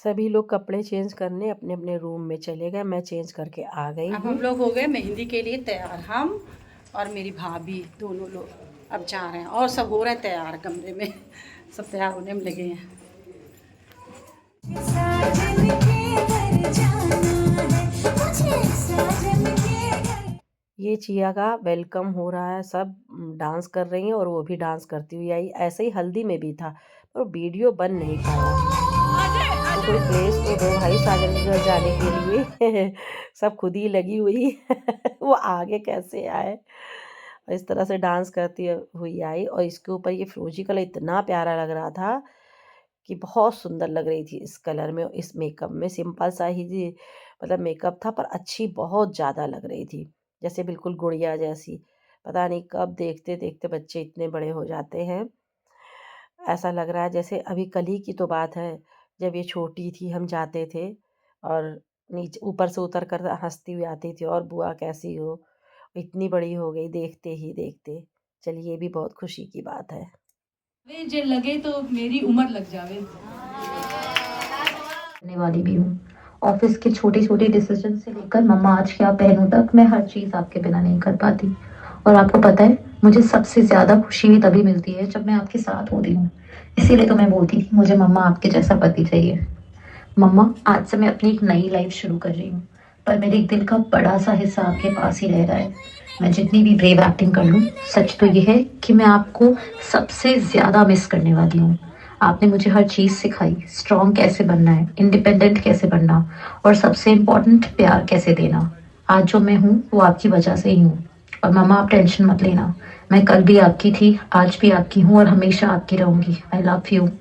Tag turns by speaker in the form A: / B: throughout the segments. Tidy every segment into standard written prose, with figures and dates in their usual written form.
A: सभी लोग कपड़े चेंज करने अपने अपने रूम में चले गए। मैं चेंज करके आ गई
B: अब
A: हूँ।
B: हम लोग हो गए मेहंदी के लिए तैयार, हम और मेरी भाभी दोनों लोग अब जा रहे हैं और सब हो रहे हैं तैयार कमरे में। सब तैयार होने में लगे हैं।
A: ये चिया का वेलकम हो रहा है, सब डांस कर रही हैं और वो भी डांस करती हुई आई। ऐसे ही हल्दी में भी था पर वीडियो बन नहीं पाया। तो कोई प्लेस तो दो भाई साजन के घर जाने के लिए। सब खुद ही लगी हुई। वो आगे कैसे आए। और इस तरह से डांस करती हुई आई और इसके ऊपर ये फिरोजी कलर इतना प्यारा लग रहा था कि बहुत सुंदर लग रही थी इस कलर में, इस मेकअप में। सिंपल सा ही मतलब मेकअप था पर अच्छी बहुत ज़्यादा लग रही थी, जैसे बिल्कुल गुड़िया जैसी। पता नहीं कब देखते देखते बच्चे इतने बड़े हो जाते हैं। ऐसा लग रहा है जैसे अभी कल ही की तो बात है, जब ये छोटी थी हम जाते थे और नीचे ऊपर से उतर कर हंसती हुई आती थी, और बुआ कैसी हो। इतनी बड़ी हो गई देखते ही देखते। चलिए ये भी बहुत खुशी की बात है।
C: वे जे लगे तो मेरी उम्र लग जावे।
D: करने वाली भी हूँ। ऑफिस के छोटे छोटे डिसीजन से लेकर मम्मा आज क्या पहनूं तक मैं हर चीज आपके बिना नहीं कर पाती। और आपको पता है, मुझे सबसे ज्यादा खुशी भी तभी मिलती है जब मैं आपके साथ होती हूँ। इसीलिए तो मैं बोलती थी मुझे मम्मा आपके जैसा पति चाहिए। मम्मा, आज से मैं अपनी एक नई लाइफ शुरू कर रही हूँ, पर मेरे दिल का बड़ा सा हिस्सा आपके पास ही रह रहा है। मैं जितनी भी ब्रेव एक्टिंग कर लूँ, सच तो ये है कि मैं आपको सबसे ज्यादा मिस करने वाली हूँ। आपने मुझे हर चीज सिखाई, स्ट्रॉन्ग कैसे बनना है, इंडिपेंडेंट कैसे बनना, और सबसे इम्पोर्टेंट प्यार कैसे देना। आज जो मैं हूँ वो आपकी वजह से ही हूँ। और मम्मा, आप टेंशन मत लेना, मैं कल भी आपकी थी, आज भी आपकी हूँ और हमेशा आपकी रहूंगी। I love you. उंगली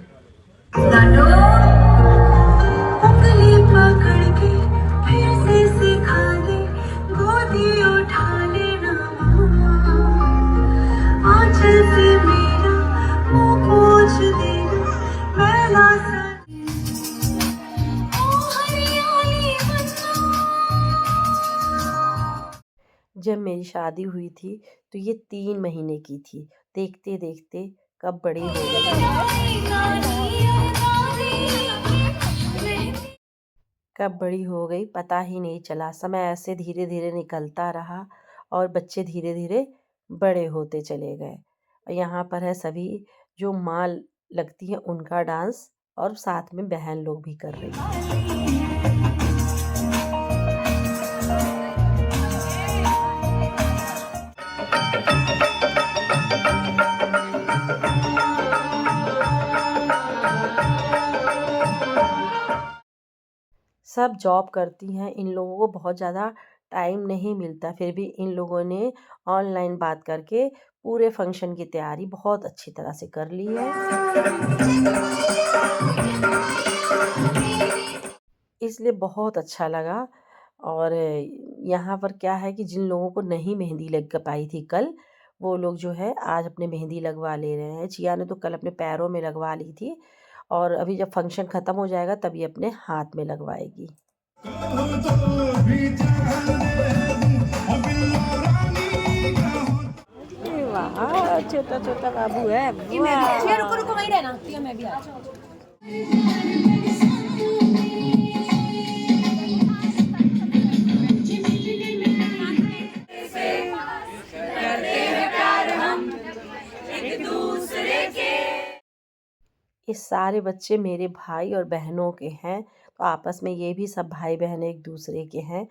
D: पकड़ के फिर से सिखा दे, गोदी उठा लेना आंचल से मेरा मुंह पोंछ देना, पहला सा ओ हरियाली बनना।
A: जब मेरी शादी हुई थी तो ये 3 महीने की थी। देखते देखते कब बड़ी हो गई पता ही नहीं चला। समय ऐसे धीरे धीरे निकलता रहा और बच्चे धीरे धीरे बड़े होते चले गए। और यहाँ पर है सभी जो माँ लगती है उनका डांस, और साथ में बहन लोग भी कर रही हैं। सब जॉब करती हैं, इन लोगों को बहुत ज़्यादा टाइम नहीं मिलता, फिर भी इन लोगों ने ऑनलाइन बात करके पूरे फंक्शन की तैयारी बहुत अच्छी तरह से कर ली है। इसलिए बहुत अच्छा लगा। और यहाँ पर क्या है कि जिन लोगों को नहीं मेहंदी लग पाई थी कल, वो लोग जो है आज अपने मेहंदी लगवा ले रहे हैं। चिया ने तो कल अपने पैरों में लगवा ली थी और अभी जब फंक्शन ख़त्म हो जाएगा तभी अपने हाथ में लगवाएगी। वाह, छोटा छोटा बाबू है।
C: रुको रुको वहीं रहना, मैं भी आ
A: ये सारे बच्चे मेरे भाई और बहनों के हैं, तो आपस में ये भी सब भाई बहन एक दूसरे के हैं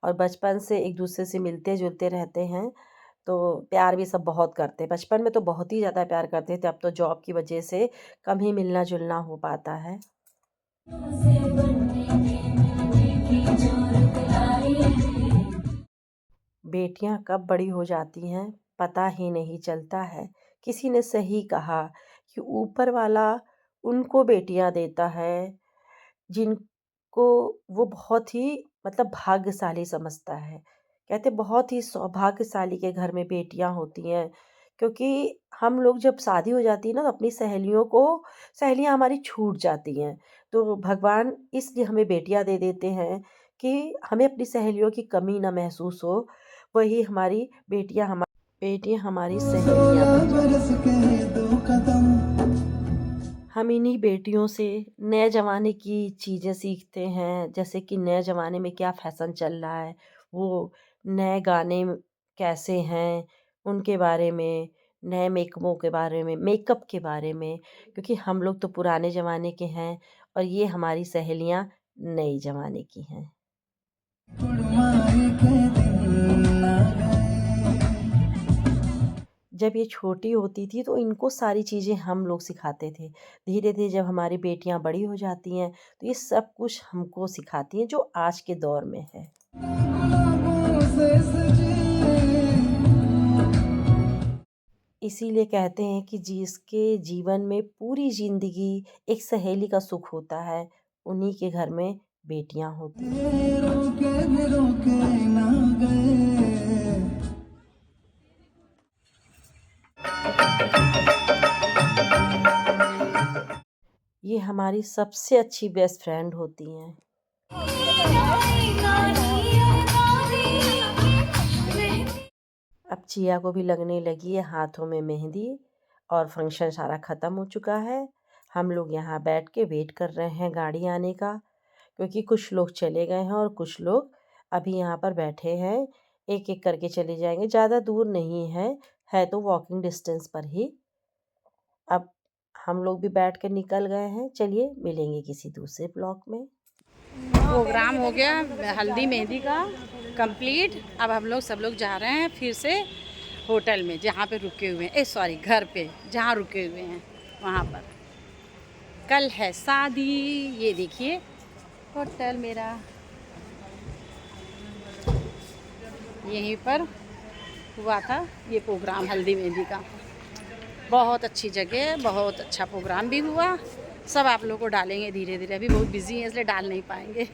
A: और बचपन से एक दूसरे से मिलते जुलते रहते हैं। तो प्यार भी सब बहुत करते हैं। बचपन में तो बहुत ही ज़्यादा प्यार करते थे, अब तो जॉब की वजह से कम ही मिलना जुलना हो पाता है। बेटियां कब बड़ी हो जाती हैं पता ही नहीं चलता है। किसी ने सही कहा कि ऊपर वाला उनको बेटियां देता है जिनको वो बहुत ही मतलब भाग्यशाली समझता है। कहते बहुत ही सौभाग्यशाली के घर में बेटियां होती हैं, क्योंकि हम लोग जब शादी हो जाती है ना तो अपनी सहेलियां हमारी छूट जाती हैं। तो भगवान इसलिए हमें बेटियां दे देते हैं कि हमें अपनी सहेलियों की कमी ना महसूस हो। वही हमारी बेटियां हमारी सहेलियां बन जाती हैं। हम इन्हीं बेटियों से नए ज़माने की चीज़ें सीखते हैं, जैसे कि नए ज़माने में क्या फ़ैशन चल रहा है, वो नए गाने कैसे हैं, उनके बारे में, नए मेकअपों के बारे में, मेकअप के बारे में, क्योंकि हम लोग तो पुराने ज़माने के हैं और ये हमारी सहेलियाँ नई ज़माने की हैं। जब ये छोटी होती थी तो इनको सारी चीज़ें हम लोग सिखाते थे। धीरे-धीरे जब हमारी बेटियाँ बड़ी हो जाती हैं, तो ये सब कुछ हमको सिखाती हैं जो आज के दौर में है। इसीलिए कहते हैं कि जिसके जीवन में पूरी ज़िंदगी एक सहेली का सुख होता है, उन्हीं के घर में बेटियाँ होती हैं। ये हमारी सबसे अच्छी बेस्ट फ्रेंड होती हैं। अब चिया को भी लगने लगी है हाथों में मेहंदी और फंक्शन सारा ख़त्म हो चुका है। हम लोग यहाँ बैठ के वेट कर रहे हैं गाड़ी आने का, क्योंकि कुछ लोग चले गए हैं और कुछ लोग अभी यहाँ पर बैठे हैं। एक-एक करके चले जाएंगे, ज़्यादा दूर नहीं है तो वॉकिंग डिस्टेंस पर ही। अब हम लोग भी बैठ कर निकल गए हैं। चलिए मिलेंगे किसी दूसरे ब्लॉग में।
B: प्रोग्राम हो गया हल्दी मेहंदी का कंप्लीट। अब हम लोग सब लोग जा रहे हैं फिर से होटल में जहाँ पे रुके हुए हैं, सॉरी घर पे जहाँ रुके हुए हैं वहाँ पर। कल है शादी, ये देखिए होटल मेरा, यहीं पर हुआ था ये प्रोग्राम हल्दी मेहंदी का। बहुत अच्छी जगह, बहुत अच्छा प्रोग्राम भी हुआ। सब आप लोगों को डालेंगे धीरे धीरे, अभी बहुत बिजी हैं इसलिए डाल नहीं पाएंगे।